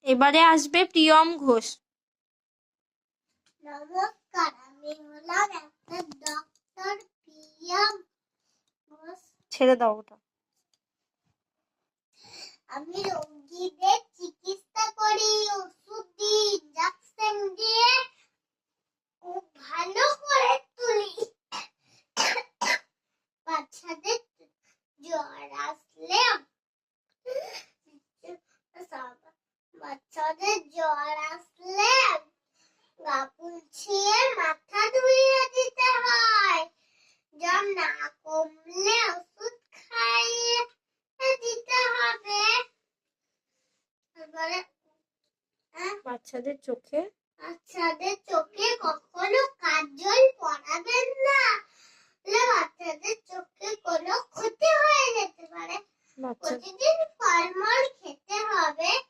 এবারে আসবে প্রিয়ম ঘোষ। নমস্কার, আমি হলাম একটা ডক্টর প্রিয়ম ঘোষ। ছেড়ে দাও ওটা। আমি রোগীদের চিকিৎসা করি, ওষুধ দিই, ইনজেকশন দিয়ে খুব ভালো করে তুলি। বাচ্চাদের জ্বর আসলে গা পুছিয়ে মাথা ধুইয়ে দিতে হয়। জ্বর না কমলে ওষুধ খাইয়ে দিতে হবে। বাচ্চাদের চোখে কখনো কাজল পরাবেন না, বাচ্চাদের চোখে কোনো ক্ষতি হয়ে যেতে পারে। প্রতিদিন ফলমূল খেতে হবে।